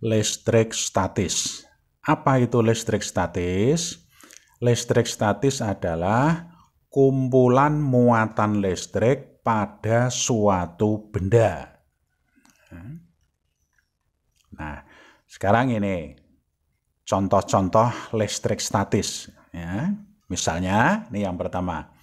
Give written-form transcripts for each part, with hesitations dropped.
listrik statis. Apa itu listrik statis? Listrik statis adalah kumpulan muatan listrik pada suatu benda. Nah, sekarang ini contoh-contoh listrik statis. Ya. Misalnya, ini yang pertama.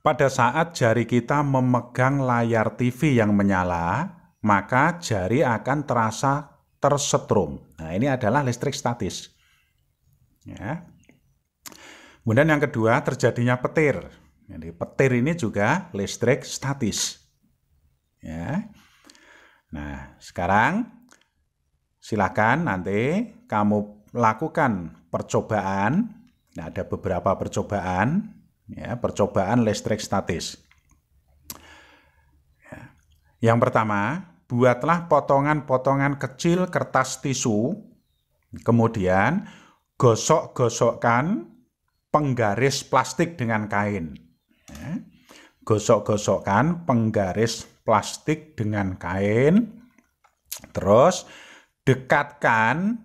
Pada saat jari kita memegang layar TV yang menyala, maka jari akan terasa tersetrum. Nah, ini adalah listrik statis. Ya. Kemudian yang kedua, terjadinya petir. Jadi petir ini juga listrik statis. Ya. Nah, sekarang silakan nanti kamu lakukan percobaan. Nah, ada beberapa percobaan, ya, percobaan listrik statis. Ya. Yang pertama, buatlah potongan-potongan kecil kertas tisu, kemudian gosok-gosokkan penggaris plastik dengan kain. Ya. Gosok-gosokkan penggaris plastik dengan kain, terus dekatkan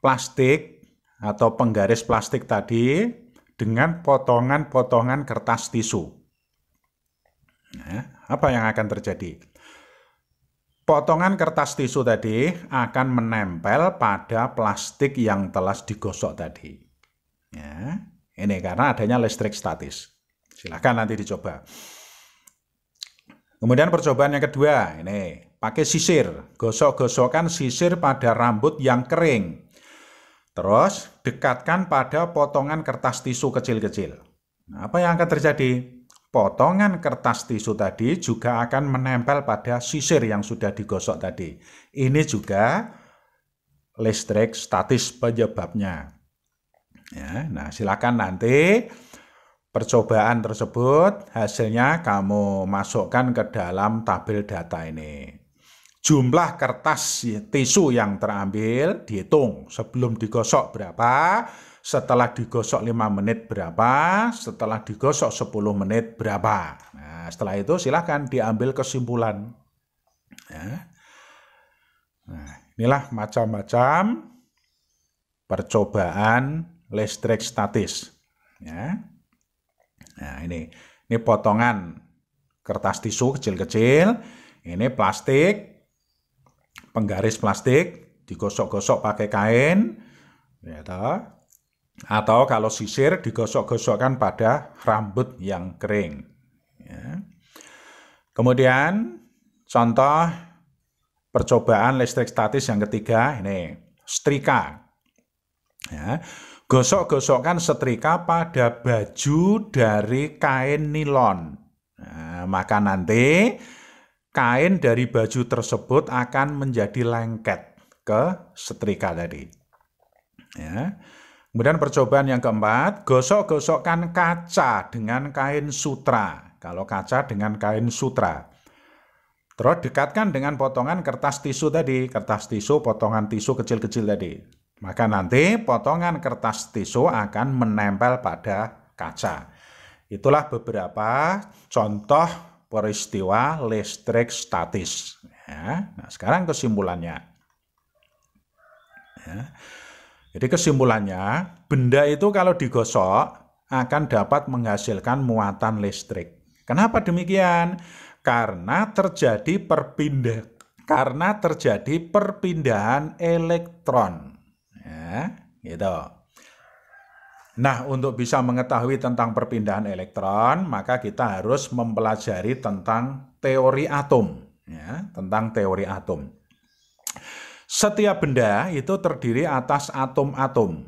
plastik atau penggaris plastik tadi dengan potongan-potongan kertas tisu. Nah, apa yang akan terjadi? Potongan kertas tisu tadi akan menempel pada plastik yang telah digosok tadi. Ya, ini karena adanya listrik statis. Silakan nanti dicoba. Kemudian percobaan yang kedua, ini pakai sisir. Gosok-gosokkan sisir pada rambut yang kering. Terus dekatkan pada potongan kertas tisu kecil-kecil. Nah, apa yang akan terjadi? Potongan kertas tisu tadi juga akan menempel pada sisir yang sudah digosok tadi. Ini juga listrik statis penyebabnya. Ya, nah, silakan nanti percobaan tersebut hasilnya kamu masukkan ke dalam tabel data ini. Jumlah kertas tisu yang terambil dihitung sebelum digosok berapa, setelah digosok 5 menit berapa, setelah digosok 10 menit berapa. Nah, setelah itu silahkan diambil kesimpulan. Ya. Nah, inilah macam-macam percobaan listrik statis. Ya. Nah, ini potongan kertas tisu kecil-kecil, ini plastik, penggaris plastik, digosok-gosok pakai kain, ya, atau kalau sisir digosok-gosokkan pada rambut yang kering. Ya. Kemudian contoh percobaan listrik statis yang ketiga, ini setrika. Ya. Gosok-gosokkan setrika pada baju dari kain nilon. Nah, maka nanti kain dari baju tersebut akan menjadi lengket ke setrika tadi. Ya. Kemudian percobaan yang keempat, gosok-gosokkan kaca dengan kain sutra. Kalau kaca dengan kain sutra. Terus dekatkan dengan potongan kertas tisu tadi. Kertas tisu, potongan tisu kecil-kecil tadi. Maka nanti potongan kertas tisu akan menempel pada kaca. Itulah beberapa contoh peristiwa listrik statis. Ya. Nah, sekarang kesimpulannya. Ya. Jadi kesimpulannya, benda itu kalau digosok akan dapat menghasilkan muatan listrik. Kenapa demikian? Karena terjadi perpindahan elektron. Ya, gitu. Nah, untuk bisa mengetahui tentang perpindahan elektron, maka kita harus mempelajari tentang teori atom. Ya, tentang teori atom. Setiap benda itu terdiri atas atom-atom.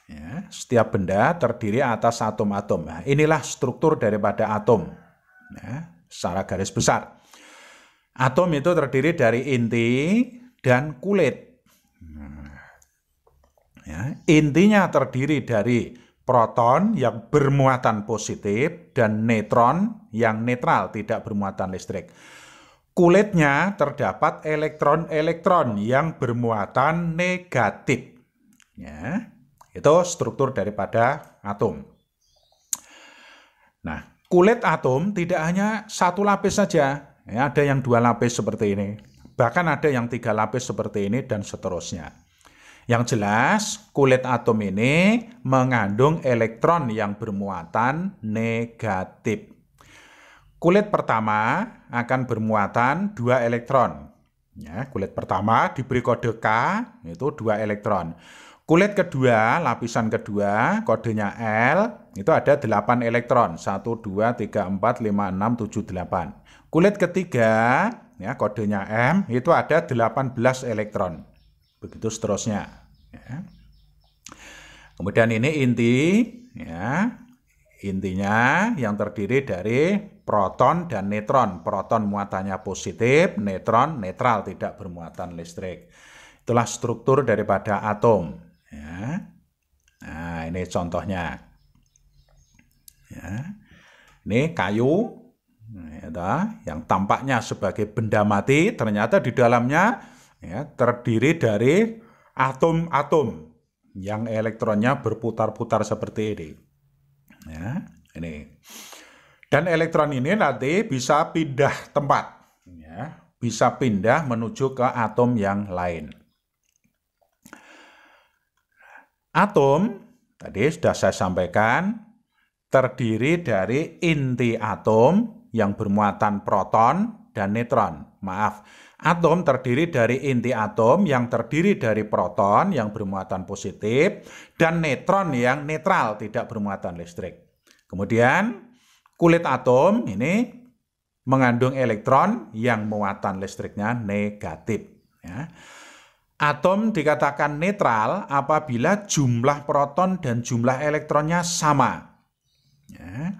Ya, setiap benda terdiri atas atom-atom. Nah, inilah struktur daripada atom. Ya, secara garis besar. Atom itu terdiri dari inti dan kulit. Ya, intinya terdiri dari proton yang bermuatan positif dan neutron yang netral, tidak bermuatan listrik. Kulitnya terdapat elektron-elektron yang bermuatan negatif. Ya, itu struktur daripada atom. Nah, kulit atom tidak hanya satu lapis saja. Ya, ada yang 2 lapis seperti ini. Bahkan ada yang 3 lapis seperti ini dan seterusnya. Yang jelas, kulit atom ini mengandung elektron yang bermuatan negatif. Kulit pertama akan bermuatan 2 elektron. Ya, kulit pertama diberi kode K, itu 2 elektron. Kulit kedua, lapisan kedua, kodenya L, itu ada 8 elektron. 1, 2, 3, 4, 5, 6, 7, 8. Kulit ketiga, ya, kodenya M, itu ada 18 elektron. Begitu seterusnya. Ya. Kemudian ini inti, ya. Intinya yang terdiri dari proton dan neutron. Proton muatannya positif, neutron netral, tidak bermuatan listrik. Itulah struktur daripada atom. Ya. Nah, ini contohnya. Ya. Ini kayu, ya, yang tampaknya sebagai benda mati, ternyata di dalamnya ya, terdiri dari atom-atom yang elektronnya berputar-putar seperti ini. Ya, ini. Dan elektron ini nanti bisa pindah tempat, ya, bisa pindah menuju ke atom yang lain. Atom, tadi sudah saya sampaikan, terdiri dari inti atom yang bermuatan proton dan neutron. Maaf, atom terdiri dari inti atom yang terdiri dari proton yang bermuatan positif dan neutron yang netral, tidak bermuatan listrik. Kemudian kulit atom ini mengandung elektron yang muatan listriknya negatif. Ya. Atom dikatakan netral apabila jumlah proton dan jumlah elektronnya sama. Ya.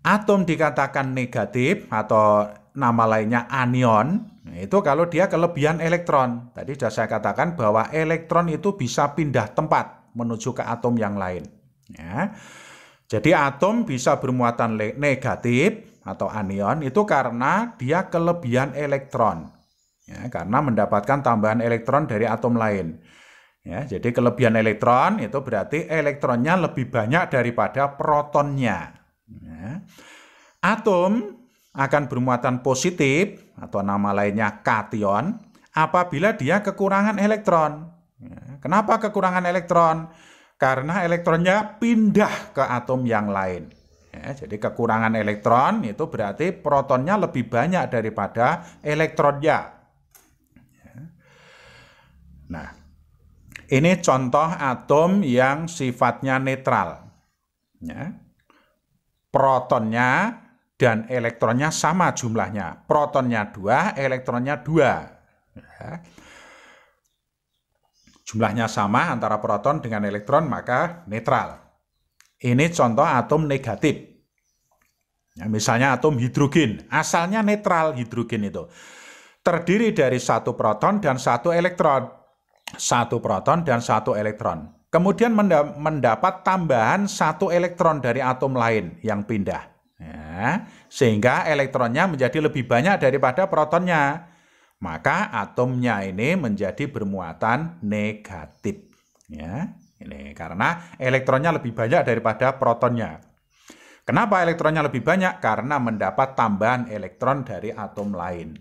Atom dikatakan negatif atau nama lainnya anion, itu kalau dia kelebihan elektron. Tadi sudah saya katakan bahwa elektron itu bisa pindah tempat menuju ke atom yang lain. Ya. Jadi atom bisa bermuatan negatif atau anion itu karena dia kelebihan elektron. Ya, karena mendapatkan tambahan elektron dari atom lain. Ya, jadi kelebihan elektron itu berarti elektronnya lebih banyak daripada protonnya. Ya. Atom akan bermuatan positif atau nama lainnya kation apabila dia kekurangan elektron. Ya. Kenapa kekurangan elektron? Karena elektronnya pindah ke atom yang lain. Ya, jadi kekurangan elektron itu berarti protonnya lebih banyak daripada elektronnya. Ya. Nah, ini contoh atom yang sifatnya netral. Ya. Protonnya dan elektronnya sama jumlahnya. Protonnya 2, elektronnya 2. Ya. Jumlahnya sama antara proton dengan elektron, maka netral. Ini contoh atom negatif. Ya, misalnya atom hidrogen, asalnya netral hidrogen itu. Terdiri dari 1 proton dan 1 elektron. 1 proton dan 1 elektron. Kemudian mendapat tambahan 1 elektron dari atom lain yang pindah. Ya, sehingga elektronnya menjadi lebih banyak daripada protonnya. Maka atomnya ini menjadi bermuatan negatif. Ya, ini karena elektronnya lebih banyak daripada protonnya. Kenapa elektronnya lebih banyak? Karena mendapat tambahan elektron dari atom lain.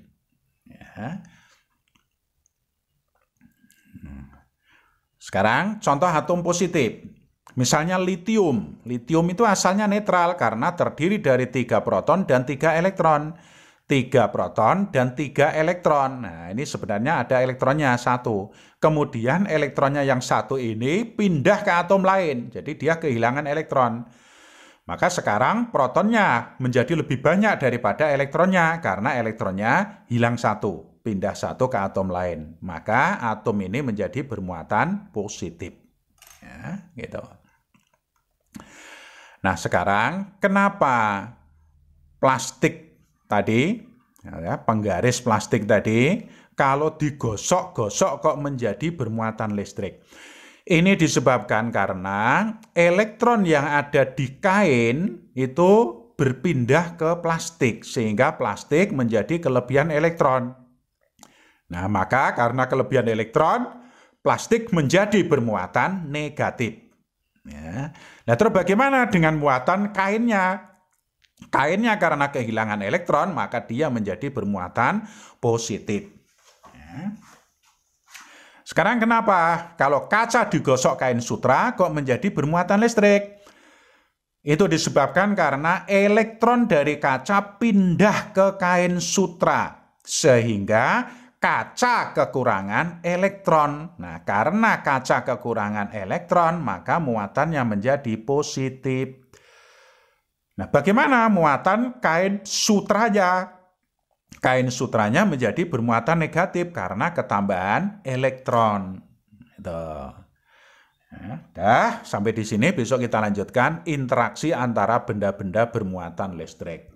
Ya. Sekarang contoh atom positif. Misalnya litium. Litium itu asalnya netral karena terdiri dari 3 proton dan 3 elektron. 3 proton dan 3 elektron. Nah, ini sebenarnya ada elektronnya 1. Kemudian elektronnya yang 1 ini pindah ke atom lain. Jadi dia kehilangan elektron. Maka sekarang protonnya menjadi lebih banyak daripada elektronnya karena elektronnya hilang 1, pindah 1 ke atom lain. Maka atom ini menjadi bermuatan positif. Ya, gitu. Nah, sekarang kenapa plastik tadi, ya, penggaris plastik tadi, kalau digosok-gosok kok menjadi bermuatan listrik? Ini disebabkan karena elektron yang ada di kain itu berpindah ke plastik, sehingga plastik menjadi kelebihan elektron. Nah, maka karena kelebihan elektron, plastik menjadi bermuatan negatif. Ya. Nah, terus bagaimana dengan muatan kainnya? Kainnya karena kehilangan elektron, maka dia menjadi bermuatan positif. Sekarang kenapa? Kalau kaca digosok kain sutra kok menjadi bermuatan listrik? Itu disebabkan karena elektron dari kaca pindah ke kain sutra, sehingga kaca kekurangan elektron. Nah, karena kaca kekurangan elektron, maka muatannya menjadi positif. Nah, bagaimana muatan kain sutranya? Kain sutranya menjadi bermuatan negatif karena ketambahan elektron. Itu. Dah, sampai di sini. Besok kita lanjutkan interaksi antara benda-benda bermuatan listrik.